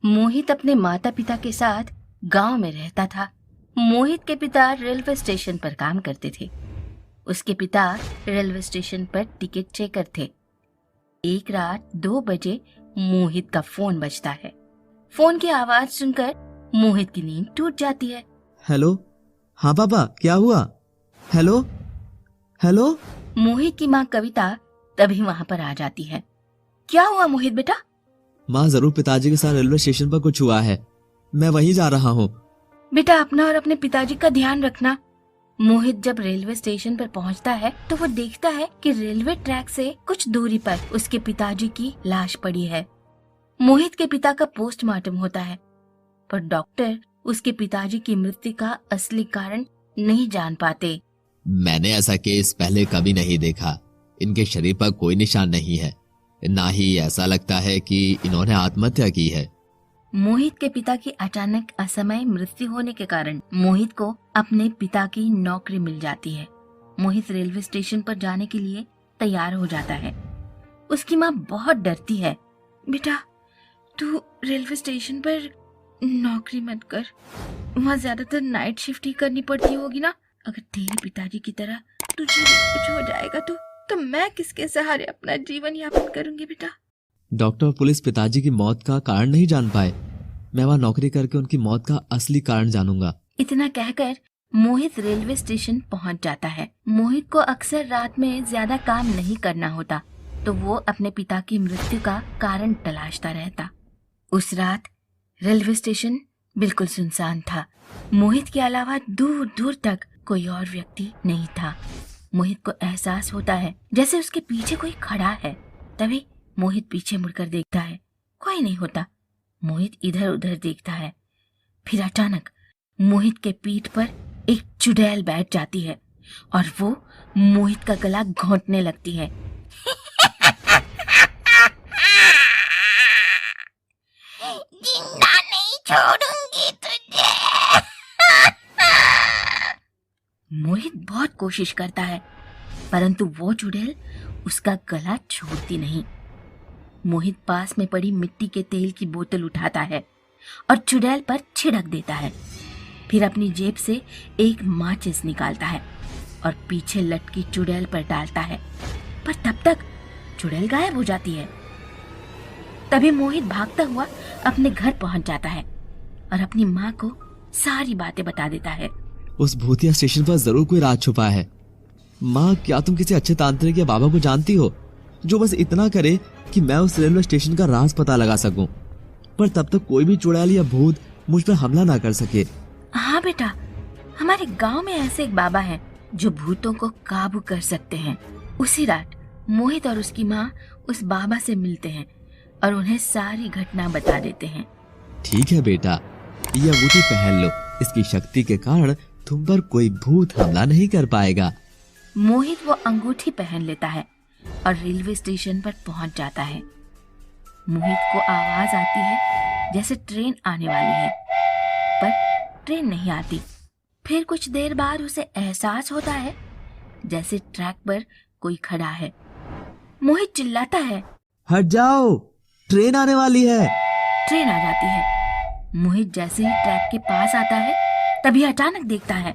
मोहित अपने माता पिता के साथ गांव में रहता था। मोहित के पिता रेलवे स्टेशन पर काम करते थे। उसके पिता रेलवे स्टेशन पर टिकट चेकर थे। एक रात 2 बजे मोहित का फोन बजता है। फोन की आवाज सुनकर मोहित की नींद टूट जाती है। हेलो, हाँ पापा, क्या हुआ? Hello hello. मोहित की माँ कविता तभी वहां पर आ जाती है। क्या हुआ मोहित बेटा? माँ, जरूर पिताजी के साथ रेलवे स्टेशन पर कुछ हुआ है। मैं वहीं जा रहा हूँ। बेटा अपना और अपने पिताजी का ध्यान रखना। मोहित जब रेलवे स्टेशन पर पहुंचता है तो वो देखता है कि रेलवे ट्रैक से कुछ दूरी पर उसके पिताजी की लाश पड़ी है। मोहित के पिता का पोस्टमार्टम होता है, पर डॉक्टर उसके पिताजी की मृत्यु का असली कारण नहीं जान पाते। मैंने ऐसा केस पहले कभी नहीं देखा। इनके शरीर पर कोई निशान नहीं है, ना ही ऐसा लगता है कि इन्होंने आत्महत्या की है। मोहित के पिता की अचानक असमय मृत्यु होने के कारण मोहित को अपने पिता की नौकरी मिल जाती है। मोहित रेलवे स्टेशन पर जाने के लिए तैयार हो जाता है। उसकी माँ बहुत डरती है। बेटा तू रेलवे स्टेशन पर नौकरी मत कर, वहाँ ज्यादातर नाइट शिफ्ट ही करनी पड़ती होगी ना। अगर तेरे पिताजी की तरह तुझे कुछ हो जाएगा तो मैं किसके सहारे अपना जीवन यापन करूंगी बेटा? डॉक्टर और पुलिस पिताजी की मौत का कारण नहीं जान पाए। मैं वहाँ नौकरी करके उनकी मौत का असली कारण जानूंगा। इतना कहकर मोहित रेलवे स्टेशन पहुंच जाता है। मोहित को अक्सर रात में ज्यादा काम नहीं करना होता, तो वो अपने पिता की मृत्यु का कारण तलाशता रहता। उस रात रेलवे स्टेशन बिल्कुल सुनसान था। मोहित के अलावा दूर दूर तक कोई और व्यक्ति नहीं था। मोहित को एहसास होता है जैसे उसके पीछे कोई खड़ा है। तभी मोहित पीछे मुड़कर देखता है, कोई नहीं होता। मोहित इधर उधर देखता है। फिर अचानक मोहित के पीठ पर एक चुड़ैल बैठ जाती है और वो मोहित का गला घोंटने लगती है। जिंदा नहीं छोड़ूंगी तुझे। मोहित बहुत कोशिश करता है, परंतु वो चुड़ैल उसका गला छोड़ती नहीं। मोहित पास में पड़ी मिट्टी के तेल की बोतल उठाता है और चुड़ैल पर छिड़क देता है। फिर अपनी जेब से एक माचिस निकालता है और पीछे लटकी चुड़ैल पर डालता है, पर तब तक चुड़ैल गायब हो जाती है। तभी मोहित भागता हुआ अपने घर पहुंच जाता है और अपनी माँ को सारी बातें बता देता है। उस भूतिया स्टेशन पर जरूर कोई राज छुपा है। माँ, क्या तुम किसी अच्छे तांत्रिक या बाबा को जानती हो जो बस इतना करे कि मैं उस रेलवे स्टेशन का राज पता लगा सकूं, पर तब तक कोई भी चुड़ैल या भूत मुझ पर हमला ना कर सके? हाँ बेटा, हमारे गांव में ऐसे एक बाबा हैं जो भूतों को काबू कर सकते हैं। उसी रात मोहित और उसकी माँ उस बाबा से मिलते हैं और उन्हें सारी घटना बता देते हैं। ठीक है बेटा, ये अंगूठी पहन लो। इसकी शक्ति के कारण तुम पर कोई भूत हमला नहीं कर पाएगा। मोहित वो अंगूठी पहन लेता है और रेलवे स्टेशन पर पहुंच जाता है। मोहित को आवाज आती है जैसे ट्रेन आने वाली है, पर ट्रेन नहीं आती। फिर कुछ देर बाद उसे एहसास होता है जैसे ट्रैक पर कोई खड़ा है। मोहित चिल्लाता है, हट जाओ, ट्रेन आने वाली है। ट्रेन आ जाती है। मोहित जैसे ही ट्रैक के पास आता है तभी अचानक देखता है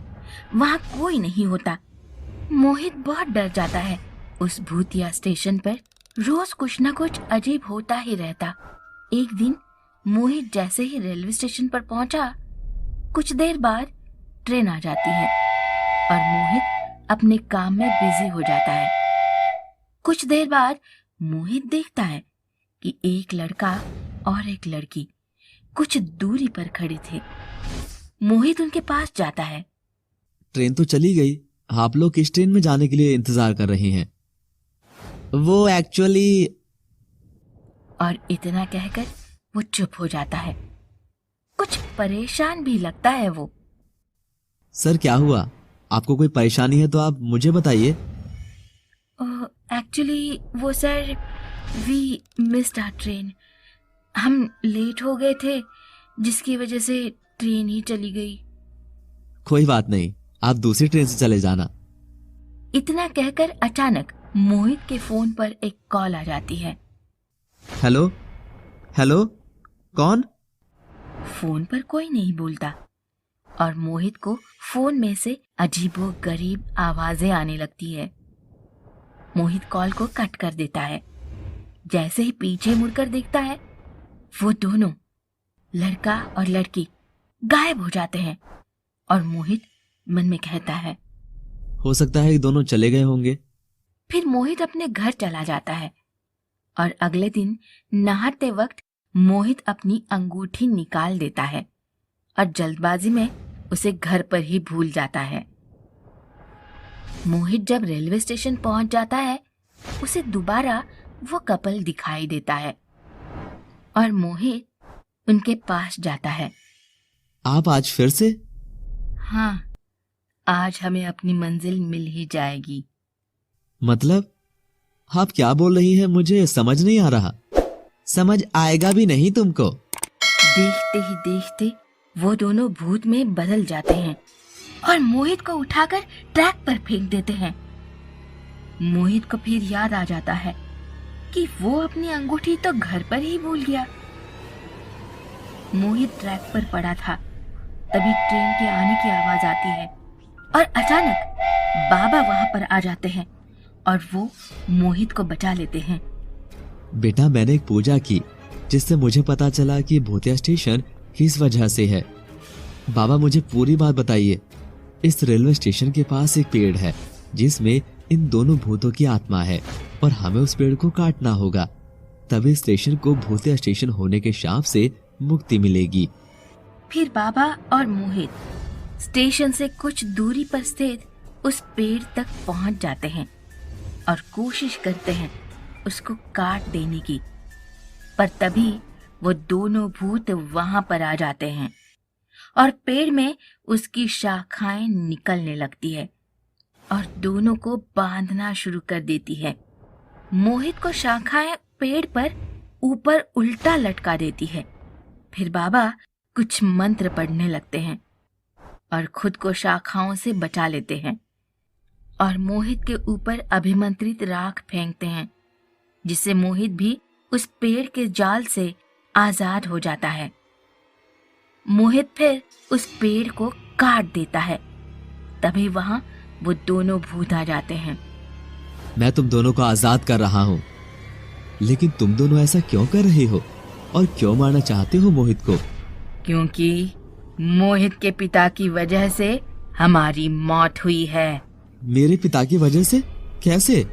वहां कोई नहीं होता। मोहित बहुत डर जाता है। उस भूतिया स्टेशन पर रोज कुछ न कुछ अजीब होता ही रहता। एक दिन मोहित जैसे ही रेलवे स्टेशन पर पहुंचा, कुछ देर बाद ट्रेन आ जाती है और मोहित अपने काम में बिजी हो जाता है। कुछ देर बाद मोहित देखता है कि एक लड़का और एक लड़की कुछ दूरी पर खड़े थे। मोहित उनके पास जाता है। ट्रेन तो चली गई, आप लोग किस ट्रेन में जाने के लिए इंतजार कर रही हैं? वो एक्चुअली। और इतना कहकर वो चुप हो जाता है। कुछ परेशान भी लगता है वो। सर, क्या हुआ? आपको कोई परेशानी है तो आप मुझे बताइए। एक्चुअली वो sir, we missed our train. हम लेट हो गए थे, जिसकी वजह से ट्रेन ही चली गई। कोई बात नहीं, आप दूसरी ट्रेन से चले जाना। इतना कहकर अचानक मोहित के फोन पर एक कॉल आ जाती है। हेलो हेलो, कौन? फोन पर कोई नहीं बोलता और मोहित को फोन में से अजीबोगरीब आवाजें आने लगती है। मोहित कॉल को कट कर देता है। जैसे ही पीछे मुड़कर देखता है, वो दोनों, लड़का और लड़की, गायब हो जाते हैं और मोहित मन में कहता है, हो सकता है ये दोनों चले गए होंगे। फिर मोहित अपने घर चला जाता है और अगले दिन नहाते वक्त मोहित अपनी अंगूठी निकाल देता है और जल्दबाजी में उसे घर पर ही भूल जाता है। मोहित जब रेलवे स्टेशन पहुंच जाता है, उसे दोबारा वो कपल दिखाई देता है और मोहित उनके पास जाता है। आप आज फिर से? हाँ, आज हमें अपनी मंजिल मिल ही जाएगी। मतलब आप क्या बोल रही हैं? मुझे समझ नहीं आ रहा। समझ आएगा भी नहीं तुमको। देखते ही देखते वो दोनों भूत में बदल जाते हैं और मोहित को उठाकर ट्रैक पर फेंक देते हैं। मोहित को फिर याद आ जाता है कि वो अपनी अंगूठी तो घर पर ही भूल गया। मोहित ट्रैक पर पड़ा था, तभी ट्रेन के आने की आवाज आती है और अचानक बाबा वहां पर आ जाते हैं और वो मोहित को बचा लेते हैं। बेटा, मैंने एक पूजा की जिससे मुझे पता चला कि भूतिया स्टेशन किस वजह से है। बाबा, मुझे पूरी बात बताइए। इस रेलवे स्टेशन के पास एक पेड़ है जिसमें इन दोनों भूतों की आत्मा है और हमें उस पेड़ को काटना होगा, तभी स्टेशन को भूतिया स्टेशन होने के शाप से मुक्ति मिलेगी। फिर बाबा और मोहित स्टेशन से कुछ दूरी पर स्थित उस पेड़ तक पहुंच जाते हैं और कोशिश करते हैं उसको काट देने की, पर तभी वो दोनों भूत वहां पर आ जाते हैं और पेड़ में उसकी शाखाएं निकलने लगती है और दोनों को बांधना शुरू कर देती है। मोहित को शाखाएं पेड़ पर ऊपर उल्टा लटका देती है। फिर बाबा कुछ मंत्र पढ़ने लगते हैं और खुद को शाखाओं से बचा लेते हैं और मोहित के ऊपर अभिमंत्रित राख फेंकते हैं, जिससे मोहित भी उस पेड़ के जाल से आजाद हो जाता है। मोहित फिर उस पेड़ को काट देता है, तभी वहां वो दोनों भूत आ जाते हैं। मैं तुम दोनों को आजाद कर रहा हूँ, लेकिन तुम दोनों ऐसा क्यों कर रहे हो और क्यों मारना चाहते हो मोहित को? क्योंकि मोहित के पिता की वजह से हमारी मौत हुई है। मेरे पिता की वजह से? कैसे?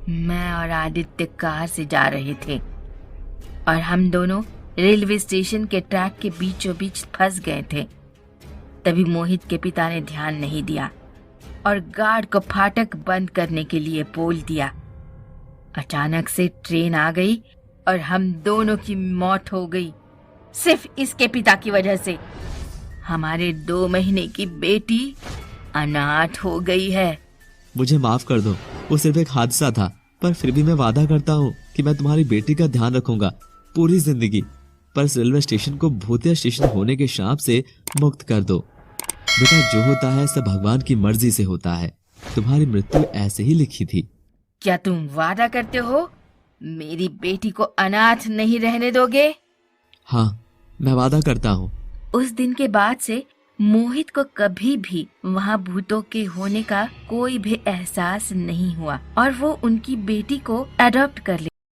मैं और आदित्य कार से जा रहे थे और हम दोनों रेलवे स्टेशन के ट्रैक के बीचों बीच फंस गए थे। तभी मोहित के पिता ने ध्यान नहीं दिया और गार्ड को फाटक बंद करने के लिए बोल दिया। अचानक से ट्रेन आ गई और हम दोनों की मौत हो गई, सिर्फ इसके पिता की वजह से। हमारे 2 महीने की बेटी अनाथ हो गई है। मुझे माफ कर दो, वो सिर्फ एक हादसा था, पर फिर भी मैं वादा करता हूँ कि मैं तुम्हारी बेटी का ध्यान रखूंगा पूरी जिंदगी। पर इस रेलवे स्टेशन को भूतिया स्टेशन होने के शाप से मुक्त कर दो। बेटा, जो होता है सब भगवान की मर्जी से होता है। तुम्हारी मृत्यु ऐसे ही लिखी थी। क्या तुम वादा करते हो मेरी बेटी को अनाथ नहीं रहने दोगे? हाँ, मैं वादा करता हूँ। उस दिन के बाद से मोहित को कभी भी वहाँ भूतों के होने का कोई भी एहसास नहीं हुआ और वो उनकी बेटी को अडॉप्ट कर लिया।